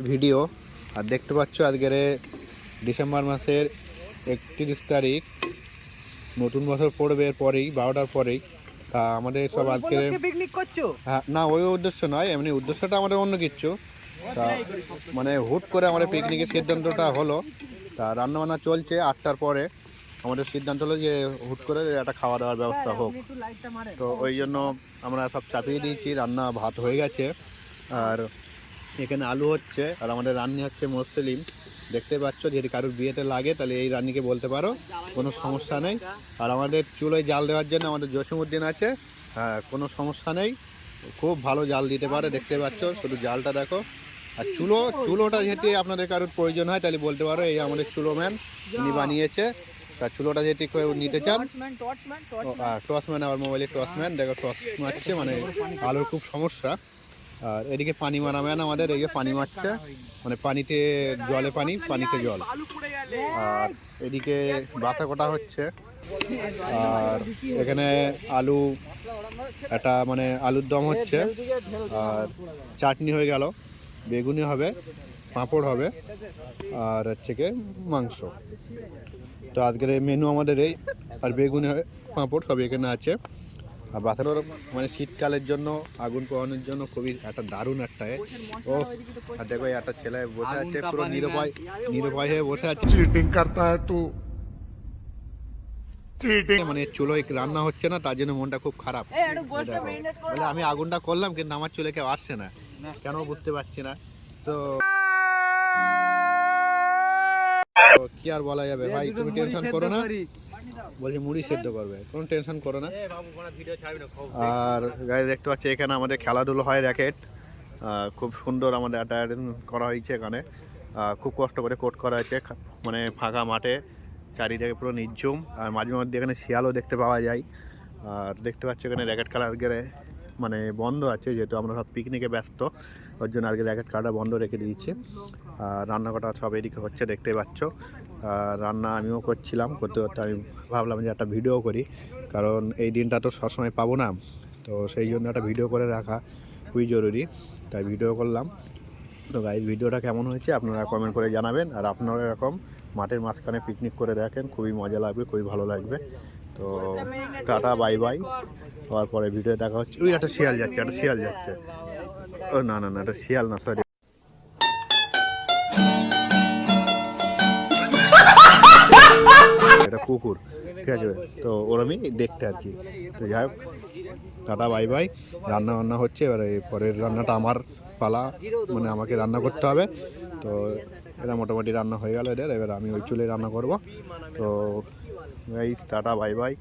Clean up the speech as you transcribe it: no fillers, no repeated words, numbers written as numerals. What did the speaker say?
Video. আর দেখতে পাচ্ছ আজকের ডিসেম্বর মাসের 31 তারিখ, নতুন বছর পড়বে এর পরেই 12টার পরেই। তা আমাদের সব আজকে পিকনিক করছো? হ্যাঁ, না ওই উদ্দেশ্য নয়, এমনি উদ্দেশ্যটা আমাদের অন্য কিছু। তা মানে হুট করে আমাদের পিকনিকের সিদ্ধান্তটা হলো। তা রান্নাবান্না চলছে 8টার পরে। আমাদের সিদ্ধান্ত হলো যে হুট করে একটা খাওয়া দাওয়ার ব্যবস্থা হোক। তো ওই জন্য আমরা সব চাপিয়ে দিয়েছি, রান্না ভাত হয়ে গেছে। আর এখানে আলু হচ্ছে, আর আমাদের রান্নি হচ্ছে মুসলিম। দেখতে পাচ্ছ, যদি কারোর বিয়েতে লাগে তাহলে এই রান্নিকে বলতে পারো, কোনো সমস্যা নেই। আর আমাদের চুলোয় জাল দেওয়ার জন্য আমাদের জসিমউদ্দিন আছে, হ্যাঁ কোনো সমস্যা নেই, খুব ভালো জাল দিতে পারে। দেখতে পাচ্ছ, শুধু জালটা দেখো। আর চুলোটা যেহেতু আপনাদের কারোর প্রয়োজন হয় তাহলে বলতে পারো, এই আমাদের চুলোম্যান উনি বানিয়েছে। তার চুলোটা যেটি কেউ নিতে চান, টসম্যান, আমার মোবাইলে টসম্যান দেখো, টস মারছে, মানে আলুর খুব সমস্যা। আর এদিকে পানি মারা ম্যান আমাদের, এদিকে পানি মারছে, মানে পানিতে জলে পানি, পানিতে জল। আর এদিকে বাসা কটা হচ্ছে। আর এখানে আলু একটা মানে আলুর দম হচ্ছে, আর চাটনি হয়ে গেল, বেগুনি হবে, পাঁপড় হবে, আর হচ্ছে কি মাংস। তো আজকের মেনু আমাদের এই, আর বেগুনি পাঁপড় সব এখানে আছে। আর বাতানোর মানে শীতকালের জন্য আগুন পোহানোর জন্য খুবই একটা দারুণ একটা ও। আর দেখো একটা ছেলে বসে আছে, পুরো নিরুপায় হয়ে বসে আছে, चीटिंग करता है तू, चीटिंग। মানে চুলোয় রান্না হচ্ছে না, তার জন্য মনটা খুব খারাপ। বলে আমি আগুনটা করলাম কিন্তু আমার চুলে কেউ আসছে না, কেন বুঝতে পারছি না। তো কি আর বলা যাবে ভাই, তুমি টেনশন করো না। বলছি মুড়ি সেদ্ধ করবে, কোনো টেনশন করো না। আর গাড়ি দেখতে পাচ্ছি এখানে আমাদের খেলাধুলো হয়, র্যাকেট খুব সুন্দর আমাদের অ্যাটায়ারেন্স করা হয়েছে এখানে। খুব কষ্ট করে কোট করা হয়েছে, মানে ফাঁকা মাঠে, চারিদিকে পুরো নির্ঝুম। আর মাঝে মধ্যে এখানে শিয়ালও দেখতে পাওয়া যায়। আর দেখতে পাচ্ছি এখানে র্যাকেট খেলা আজকে মানে বন্ধ আছে, যেহেতু আমরা সব পিকনিকে ব্যস্ত, ওর জন্য আজকে র্যাকেট খেলাটা বন্ধ রেখে দিয়েছি। আর রান্না করা সব এদিকে হচ্ছে, দেখতেই পাচ্ছ। রান্না আমিও করছিলাম, করতে করতে আমি ভাবলাম যে একটা ভিডিও করি, কারণ এই দিনটা তো সবসময় পাবো না। তো সেই জন্য একটা ভিডিও করে রাখা খুবই জরুরি, তাই ভিডিও করলাম। তো গাইজ, ভিডিওটা কেমন হয়েছে আপনারা কমেন্ট করে জানাবেন। আর আপনারা এরকম মাঠের মাঝখানে পিকনিক করে দেখেন, খুবই মজা লাগবে, খুবই ভালো লাগবে। তো টাটা, বাই বাই। হওয়ার পরে ভিডিও দেখা হচ্ছে। ওই একটা শিয়াল যাচ্ছে, একটা শিয়াল যাচ্ছে। ও না না না, এটা শিয়াল না, সরি, এটা কুকুর, ঠিক আছে। তো ওরমই দেখতে আর কি। তো যাই হোক, টাটা, বাই বাই। রান্না বান্না হচ্ছে, এবারে পরের রান্নাটা আমার পালা, মানে আমাকে রান্না করতে হবে। তো এরা মোটামুটি রান্না হয়ে গেল এদের, এবার আমি ওই চুলে রান্না করব। তো টাটা, বাই বাই।